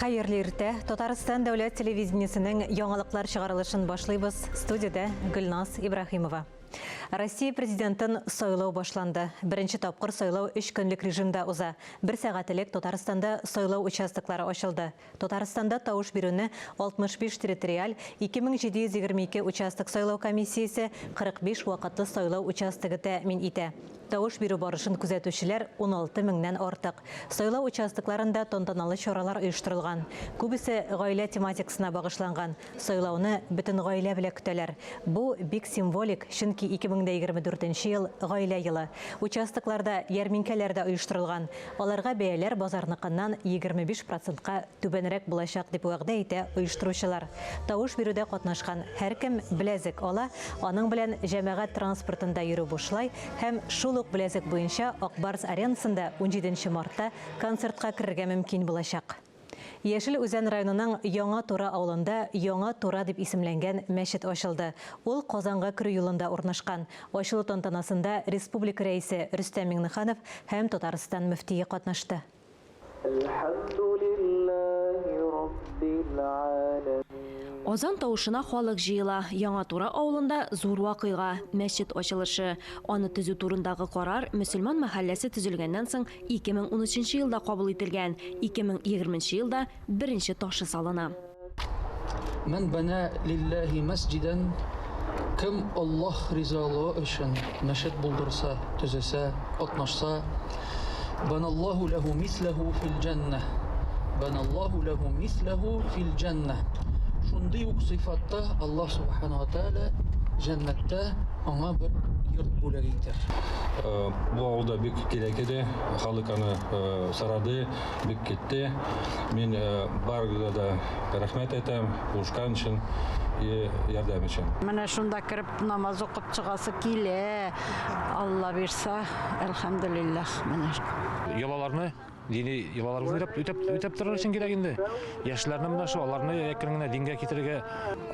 Хайырлы иртә. Татарстан дәүләт телевидениесенең яңалыклар чыгарылышын башлыйбыз. Студияда Гөлназ Ибрахимова. Россия президентын сайлау башланды. Беренче тапкыр сайлау 3 көнлек режимда уза. 1 сәгатьлек Татарстанда сайлау участоклары ачылды. Татарстанда тавыш бирүне 65 территориаль, 2722 участок сайлау комиссиясе 45 вакытлы сайлау участогы тәэмин итә. Тавыш бирү барышын күзәтүчеләр 16 меңнән артык. Сайлау участокларында тантаналы чаралар оештырылган. Күбесе гаилә тематикасына багышланган. Сайлауны бөтен гаилә белән көтәләр. Бу бик символик, чөнки 2024 ел гаилә елы. Участокларда ярминкәләр дә оештырылган. Аларга бәяләр базарныкыннан 25%-ка түбәнрәк булачак дип вәгъдә итә оештыручылар. Тавыш бирүдә катнашкан һәркем беләзек ала, аның белән җәмәгать транспортында йөрү бушлай һәм шул беләзек буенча Акбарс аренасында 17 мартта концертка керергә мөмкин булачак. Яшел Үзән районының Яңа Тура авылында Яңа Тура дип исемләнгән мәчет ачылды. Ул Казанга керү юлында урнашкан. Ачылу тантанасында республика рәисе Рөстәм Миңнеханов һәм Татарстан мөфтие катнашты. Азан тавышына халык җыела. Яңа Тура авылында зур вакыйга мәчет ачылышы. Аны төзү турындагы карар мөселман мәхәлләсе төзелгәннән соң 2013 елда кабул ителгән. 2020 елда беренче ташы салына. Мен бана лиллаһи масҗидан, кем Аллаһ ризалыгы өчен мәчет булдырса, төзесә, катнашса, баналлаһу лаху мислаху фил җаннah. Баналлаһу лаху мислаху фил җаннah. Шундый ук сыйфатта Аллаһ Субханаһу ва Тааля җәннәттә аңа бер йорт бүләк итәр. Бу авылда бик кирәк иде, халык аны сарады, бик китте. Мин барыгызга да рәхмәт әйтәм, ушкан өчен, ярдәм өчен. Менә шунда кереп намаз укып чыгасы килә. Алла бирсә, әлхәмдүлиллаһ. Менә Йолаларны, дини йолаларны үтәп торыр өчен кирәк инде. Яшьләрне менә шу аларны якынына дингә китерергә.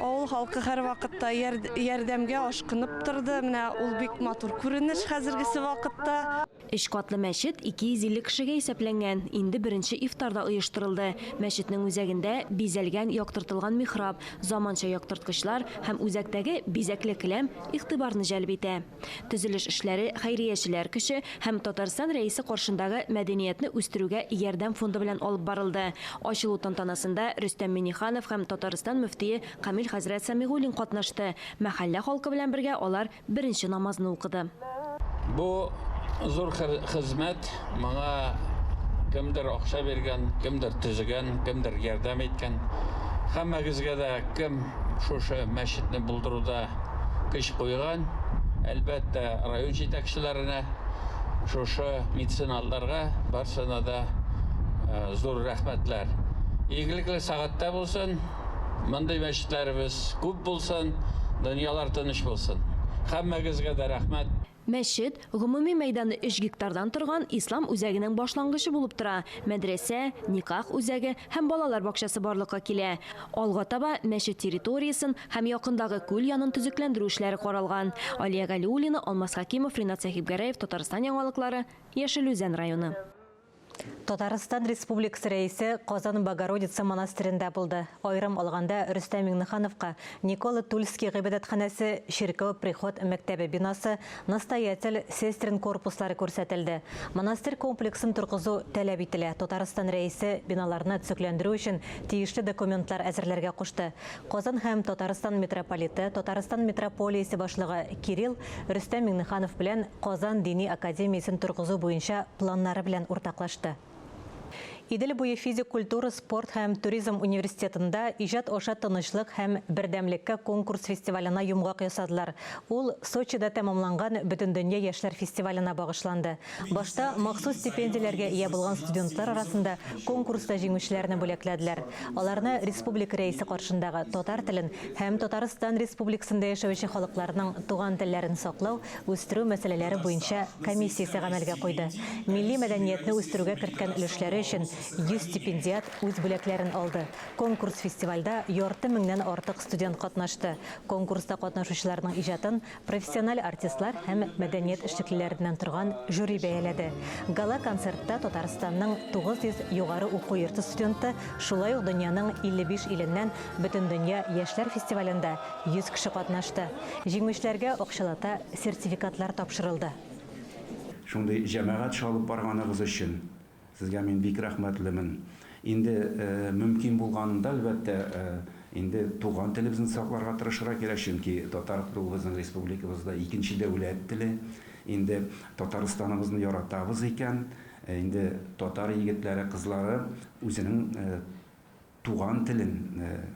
Авыл халкы һәр вакытта ярдәмгә ашкынып торды. Менә ул бик матур күренеш хәзергесе вакытта. 3 катлы мәчет 250 кешегә исәпләнгән. Инде беренче ифтарда оештырылды. Мәчетнең үзәгендә бизәлгән яктыртылган михраб, заманча яктырткычлар һәм үзәктәге бизәкле келәм игътибарны җәлеп итә. Төзелеш эшләре хәйриячеләр көче һәм Татарстан рәисе каршындагы мәдәниятне үстерүгә ярдәм фонды белән алып барылды. Ачылу тантанасында Рөстәм Миңнеханов һәм Татарстан мөфтие Камил хәзрәт Сәмигуллин катнашты. Мәхәллә халкы белән бергә алар беренче намазны укыды. Бу зур хезмәт, моңа кемдер акча биргән, кемдер төзегән, кемдер ярдәм иткән. Һәммәгезгә дә кем шушы мәчетне булдыруда көч куйган, әлбәттә район җитәкчеләренә, шушы медициналарга барсына да зур рәхмәтләр. Игелекле сәгатьтә булсын, мондый мәчетләребез күп булсын, дөньялар тыныч булсын. Һәммәгезгә дә рәхмәт. Мәчет гомуми мәйданы 3 гектардан торган ислам үзәгенең башлангычы булып тора. Мәдрәсә, никах үзәге һәм балалар бакчасы барлыкка килә. Алга таба мәчет территориясын һәм якындагы күл янын төзекләндерү эшләре каралган. Алия Галиуллина, Алмаз Хакимов, Ринат Сәхибгәрәев, Татарстан яңалыклары, Яшел Үзән районы. Татарстан Республикасы рәисе Казан Богородица монастырында булды. Айрым алганда Рөстәм Миңнехановка Никола Тульский гыйбадәтханәсе, Ширкәү приход мәктәбе бинасы, настоятель сестрин корпуслары күрсәтелде. Монастырь комплексын торгызу таләп ителә. Татарстан рәисе биналарны төзекләндерү өчен тиешле документлар әзерләргә кушты. Казан һәм Татарстан митрополиты, Татарстан митрополиясе башлыгы Кирилл Рөстәм Миңнеханов белән Казан дини академиясын торгызу буенча планнары белән уртаклашты. Идел буе физик культура, спорт һәм туризм университетында иҗат аша тынычлык һәм бердәмлеккә конкурс фестиваленә йомгак ясадылар. Ул Сочида тәмамланган Бөтендөнья яшьләр фестиваленә багышланды. Башта махсус стипендияләргә ия булган студентлар арасында конкурста җиңүчеләрне бүләкләделәр. Аларны республика рәисе каршындагы татар телен һәм Татарстан Республикасында яшәүче халыкларның туган телләрен саклау, үстерү мәсьәләләре буенча комиссиясе гамәлгә куйды. Милли мәдәниятне үстерүгә керткән өлешләре өчен 100 стипендиат үз бүләкләрен алды. Конкурс фестивальда 40 меңнән артык студент катнашты. Конкурста катнашучыларның иҗатын профессиональ артистлар һәм мәдәният эшлеклеләреннән торган жюри бәяләде. Гала концертта Татарстанның 900 югары уку йорты студенты, шулай ук дөньяның 55 иленнән бөтен дөнья яшьләр фестивалендә 100 кеше катнашты. Җиңүчеләргә акчалата сертификатлар тапшырылды. Шундый җәмәгать шалып барганыгыз өчен сезгә мин бик рәхмәтлемен. Инде мөмкин булганында әлбәттә инде туган телебезне сакларга тырышырга кирәк, чөнки татар теле безнең республикабызда икенче дәүләт теле. Инде Татарстаныбызны яратабыз икән, инде татар егетләре, кызлары үзенең туган телен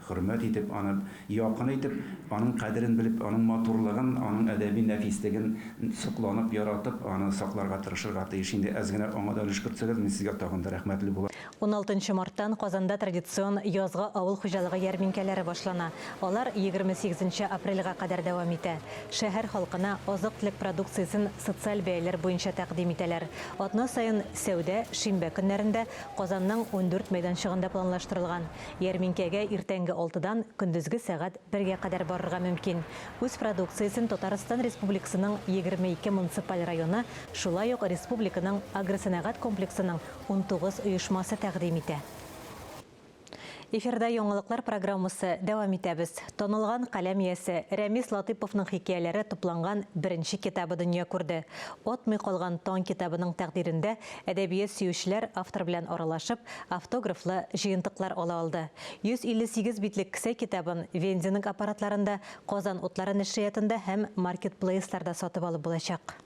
хөрмәт итеп, аны якын итеп, аның кадерен белеп, аның матурлыгын, аның әдәби нәфислеген сокланып, яратып, аны сакларга тырышырга тиеш. Инде әз генә аңа да өлеш кертсәгез, мин сезгә тагын да рәхмәтле булам. 16 марттан Казанда традицион язгы авыл хуҗалыгы ярминкәләре башлана. Алар 28 апрельгә кадәр дәвам итә. Шәһәр халкына азык-төлек продукциясын социаль бәяләр буенча тәкъдим итәләр. Атна саен сәүдә шимбә көннәрендә Казанның 14 мәйданчыгында планлаштырылган. Ярминкәгә иртәнге 6-дан көндезге сәгать 1-гә кадәр барырга мөмкин. Үз продукциясын Татарстан Республикасының 22 муниципаль районы, шулай ук республиканың агросәнәгать комплексының 19 оешмасы тәкъдим итә. Эфирда яңалыклар программасы дәвам итәбез. Танылган каләм иясе Рәмис Латыповның хикәяләре тупланган беренче китабы дөнья күрде. Отмый калган таң китабының тәкъдирендә әдәбият сөючеләр автор белән аралашып, автографлы җыентыклар ала алды. 158 битлек кесә китабын вендинг аппаратларында, Казан утлары нәшриятында һәм маркетплейсларда сатып алып булачак.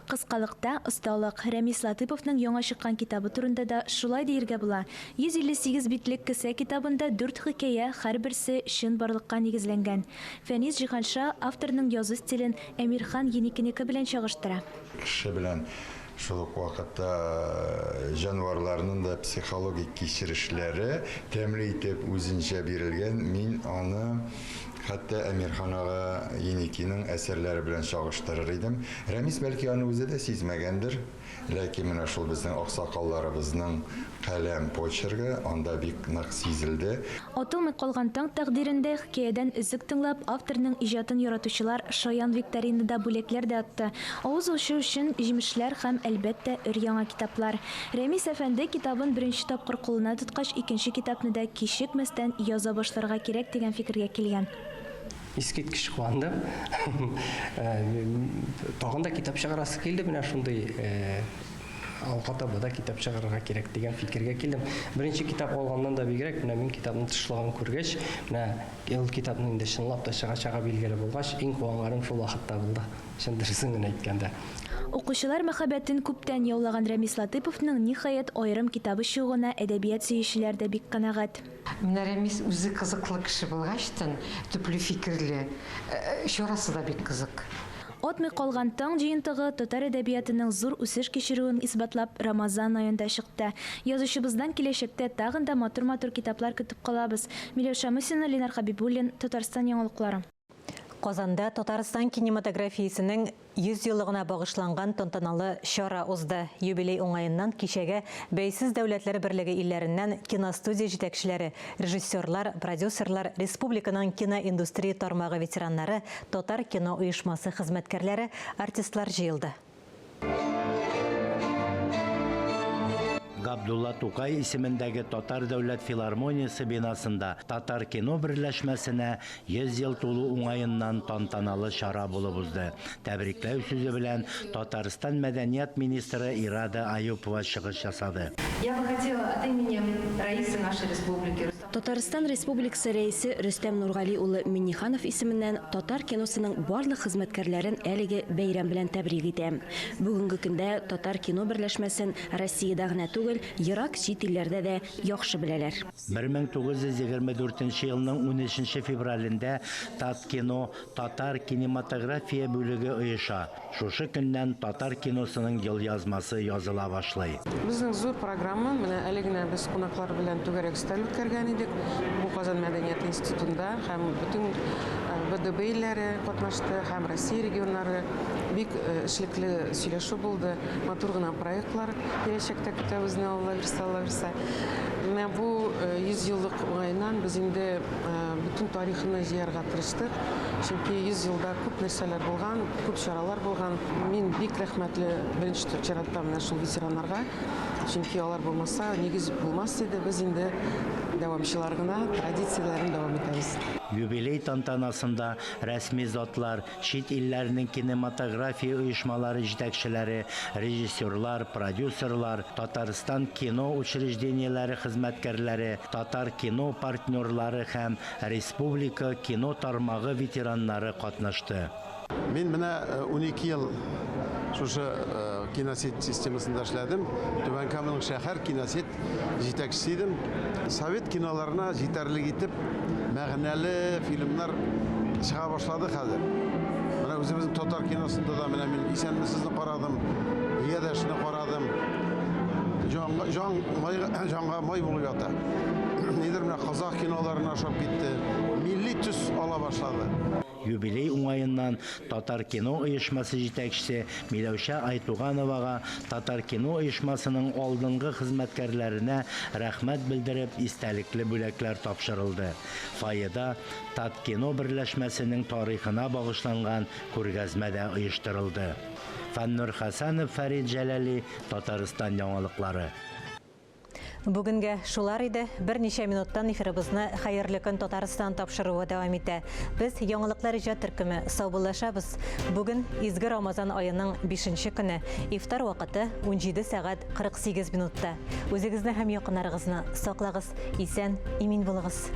Кыскалыкта осталык Рәмис Латыповның яңа чыккан китабы турында да шулай диергә була. 158 битлек кесә китабында 4 хикәя, һәрберсе чын барлыкка нигезләнгән. Фәнис Җиһанша авторның язу стилен Әмирхан Еникинеке белән чагыштыра. Кеше белән шул ук вакытта җанварларның да психологик кичерешләре тәмле итеп үзенчә бирелгән. Мин аны хәтта Әмирхан ага Еникинең әсәрләре белән чагыштырыр идем. Рәмис бәлки аны үзе дә сизмәгәндер, ләкин менә шул безнең аксакалларыбызның каләм почерге анда бик нык сизелде. Атылмый калган таң тәкъдирендә хикәядән үзек тыңлап, авторның иҗатын яратучылар шаян викторинада бүләкләр дә атты. Авыз ачу өчен җимешләр һәм әлбәттә өр-яңа китаплар. Рәмис әфәнде китабын беренче тапкыр кулына тоткач, икенче китапны да кичекмәстән яза башларга кирәк дигән фикергә килгән. Искиткеч куандым. Тагын да китап чыгарасы килде, менә шундый алкатабыда китап чыгарырга кирәк дигән фикергә килдем. Беренче китап алганнан да бигрәк, менә мин китапны тышлаган күргәч, менә ул китапның инде чынлап та чыгачагы билгеле булгач, иң куанганым шул вакытта булды. Чындырысын гына әйткәндә. Укучылар мәхәббәтен күптән яулаган Рәмис Латыповның ниһаять аерым китабы чыгуына әдәбият сөючеләр дә бик канәгать. Менә Рәмис үзе кызыклы кеше булгачтан, төпле фикерле, чарасы да бик кызык. Отмый калган таң җыентыгы татар әдәбиятының зур үсеш кичерүен исбатлап Рамазан аенда чыкты. Язучыбыздан киләчәктә тагын да матур китаплар көтеп калабыз. Миләүшә Мусина, Ленар Хабибуллин, Татарстан яңалыклары. Казанда Татарстан кинематографиясенең 100 еллыгына багышланган тантаналы чара узды. Юбилей уңаеннан кичәгә бәйсез дәүләтләр берлеге илләреннән киностудия җитәкчеләре, режиссерлар, продюсерлар, республиканың киноиндустрия тармагы ветераннары, татар кино оешмасы хезмәткәрләре, артистлар җыелды. Габдулла Тукай исемендәге Татар дәүләт филармониясе бинасында Татар кино берләшмәсенә 100 ел тулу уңаеннан тантаналы чара булып узды. Тәбрикләү сүзе белән Татарстан мәдәният министры Ирада Аюпова чыгыш ясады. Я бы хотела от имени Раисы нашей республики Татарстан Республикасы рәисе Рөстәм Нургали улы Минниханов исеменнән татар киносының барлык хезмәткәрләрен әлеге бәйрәм белән тәбрик итәм. Бүгенге көндә татар кино берләшмәсен Россиядә генә түгел, ерак чит илләрдә дә яхшы беләләр. 1924 елның 13 февралендә Таткино татар кинематография бүлеге оеша. Шушы көннән татар киносының ел язмасы языла башлый. Безнең зур программа, менә әле генә без кунаклар белән түгәрәк өстәл үткәргән идек. иттек. Бу Казан мәдәният институтында һәм бүтән БДБ-ләре катнашты, һәм Россия регионнары бик эшлекле сөйләшү булды. Матур гына проектлар киләчәктә көтәбез, Алла бирсә. Менә бу 100 еллык уңайыннан без инде бүтән тарихны җыярга тырыштык. Чөнки 100 елда күп нәрсәләр булган, күп чаралар булган. Мин бик рәхмәтле беренче чиратта менә шул ветераннарга. Чөнки алар булмаса, нигез булмас иде. Без инде дәвамчылар гына традицияләрен дәвам итәбез. Юбилей тантанасында рәсми затлар, чит илләрнең кинематография оешмалары җитәкчеләре, режиссерлар, продюсерлар, Татарстан кино учреждениеләре хезмәткәрләре, татар кино партнерлары һәм республика кино тармагы ветераннары катнашты. Мин менә 12 ел шушы киносет системасында эшләдем. Түбән Каманың шәһәр киносет җитәкчесе идем. Совет киноларына җитәрлек итеп мәгънәле фильмнар чыга башлады хәзер. Менә үзебезнең татар киносында да менә мин исәнмесезне карадым, Ядәшне карадым. Жанга май булып ята. Нидер менә казак киноларына ашап китте. Милли төс ала башлады. Юбилей уңайыннан Татар кино оешмасы җитәкчесе Миләүшә Айтугановага Татар кино оешмасының алдынгы хезмәткәрләренә рәхмәт белдереп истәлекле бүләкләр тапшырылды. Фаеда Тат кино берләшмәсенең тарихына багышланган күргәзмә дә оештырылды. Фәннур Хәсәнов, Фәрит Җәләли, Татарстан яңалыклары. Бүгінге шулар иде. Берничә минуттан эфирыбызны хәерле көн Татарстан тапшыруы дәвам итә. Без яңалыклар иҗат төркеме саубуллашабыз. Бүген изге Рамазан аеның 5нче көне. Ифтар вакыты 17 сәгать 48 минутта. Үзегезне һәм якыннарыгызны саклагыз, исән, имин булыгыз.